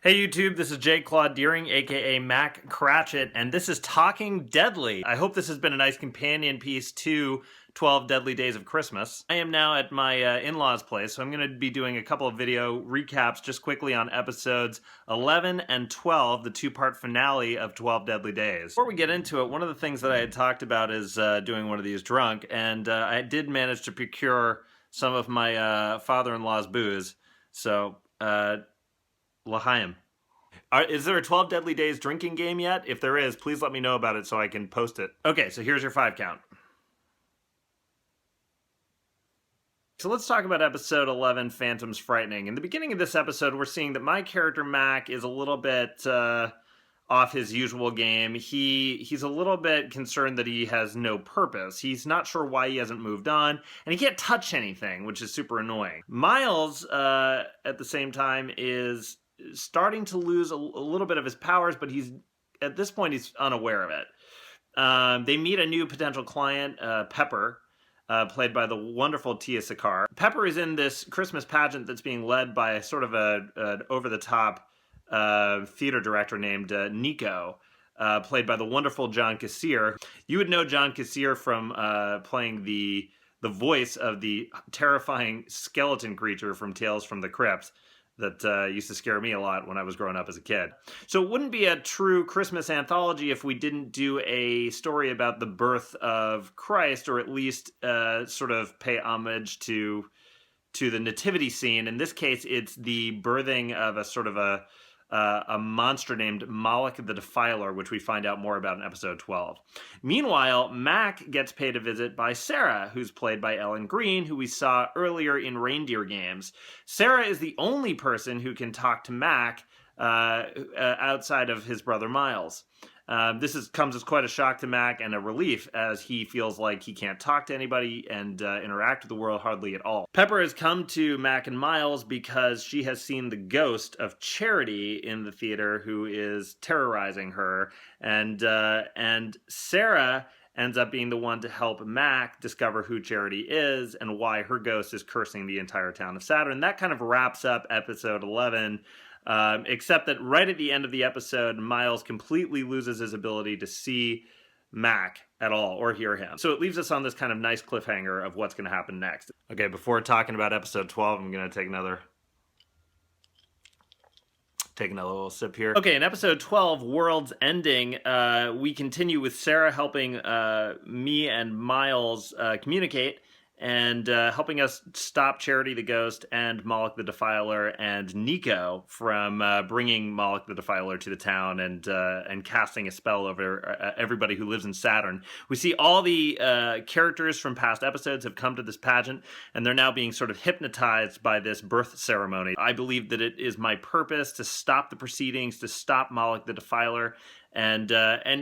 Hey YouTube, this is Claude Deering, aka Mac Cratchit, and this is Talking Deadly. I hope this has been a nice companion piece to 12 Deadly Days of Christmas. I am now at my in-laws' place, so I'm going to be doing a couple of video recaps just quickly on episodes 11 and 12, the two-part finale of 12 Deadly Days. Before we get into it, one of the things that I had talked about is doing one of these drunk, and I did manage to procure some of my father-in-law's booze, so L'chaim. Is there a 12 Deadly Days drinking game yet? If there is, please let me know about it so I can post it. Okay, so here's your 5 count. So let's talk about episode 11, Phantoms Frightening. In the beginning of this episode, we're seeing that my character Mac is a little bit off his usual game. He's a little bit concerned that he has no purpose. He's not sure why he hasn't moved on, and he can't touch anything, which is super annoying. Miles, at the same time, is starting to lose a little bit of his powers, but at this point he's unaware of it. They meet a new potential client, Pepper, played by the wonderful Tia Sakar. Pepper is in this Christmas pageant that's being led by sort of an over-the-top theater director named Nico, played by the wonderful John Kassir. You would know John Kassir from playing the voice of the terrifying skeleton creature from Tales from the Crypt that used to scare me a lot when I was growing up as a kid. So it wouldn't be a true Christmas anthology if we didn't do a story about the birth of Christ, or at least sort of pay homage to the nativity scene. In this case, it's the birthing of a sort of a monster named Moloch the Defiler, which we find out more about in episode 12. Meanwhile, Mac gets paid a visit by Sarah, who's played by Ellen Green, who we saw earlier in Reindeer Games. Sarah is the only person who can talk to Mac outside of his brother Miles. This comes as quite a shock to Mac and a relief, as he feels like he can't talk to anybody and interact with the world hardly at all. Pepper has come to Mac and Miles because she has seen the ghost of Charity in the theater, who is terrorizing her, and Sarah ends up being the one to help Mac discover who Charity is and why her ghost is cursing the entire town of Saturn. That kind of wraps up episode 11. Except that right at the end of the episode, Miles completely loses his ability to see Mac at all or hear him. So it leaves us on this kind of nice cliffhanger of what's going to happen next. Okay, before talking about episode 12, I'm going to take another little sip here. Okay, in episode 12, World's Ending, we continue with Sarah helping me and Miles communicate, and helping us stop Charity the Ghost and Moloch the Defiler and Nico from bringing Moloch the Defiler to the town and casting a spell over everybody who lives in Saturn. We see all the characters from past episodes have come to this pageant, and they're now being sort of hypnotized by this birth ceremony. I believe that it is my purpose to stop the proceedings, to stop Moloch the Defiler, and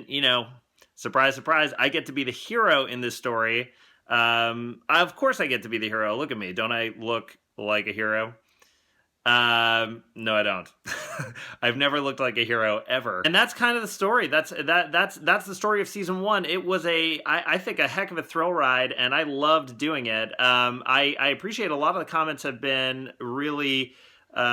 you know, surprise, surprise, I get to be the hero in this story. Of course I get to be the hero. Look at me. Don't I look like a hero? No, I don't. I've never looked like a hero ever. And that's kind of the story. That's the story of season 1. It was I think a heck of a thrill ride, and I loved doing it. I appreciate a lot of the comments have been really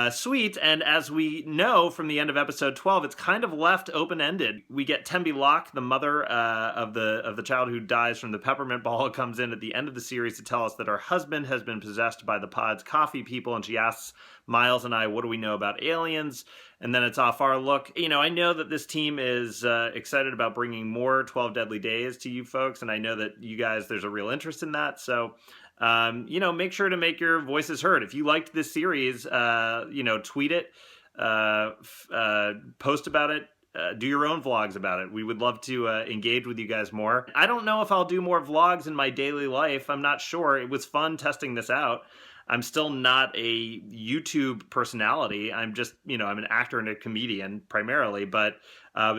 sweet, and as we know from the end of episode 12, it's kind of left open-ended. We get Tembi Locke, the mother of the child who dies from the peppermint ball, comes in at the end of the series to tell us that her husband has been possessed by the Pod's coffee people, and she asks Miles and I, what do we know about aliens? And then it's off our look. You know, I know that this team is excited about bringing more 12 Deadly Days to you folks, and I know that you guys, there's a real interest in that, so you know, make sure to make your voices heard. If you liked this series, you know, tweet it, post about it, do your own vlogs about it. We would love to engage with you guys more. I don't know if I'll do more vlogs in my daily life. I'm not sure. It was fun testing this out. I'm still not a YouTube personality. I'm just, you know, I'm an actor and a comedian primarily, but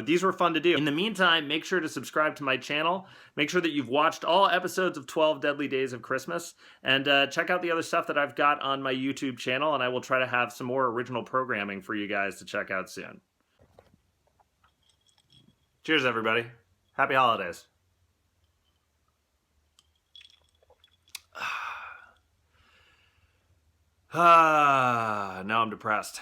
these were fun to do. In the meantime, make sure to subscribe to my channel. Make sure that you've watched all episodes of 12 Deadly Days of Christmas, and check out the other stuff that I've got on my YouTube channel, and I will try to have some more original programming for you guys to check out soon. Cheers, everybody. Happy holidays. Now I'm depressed.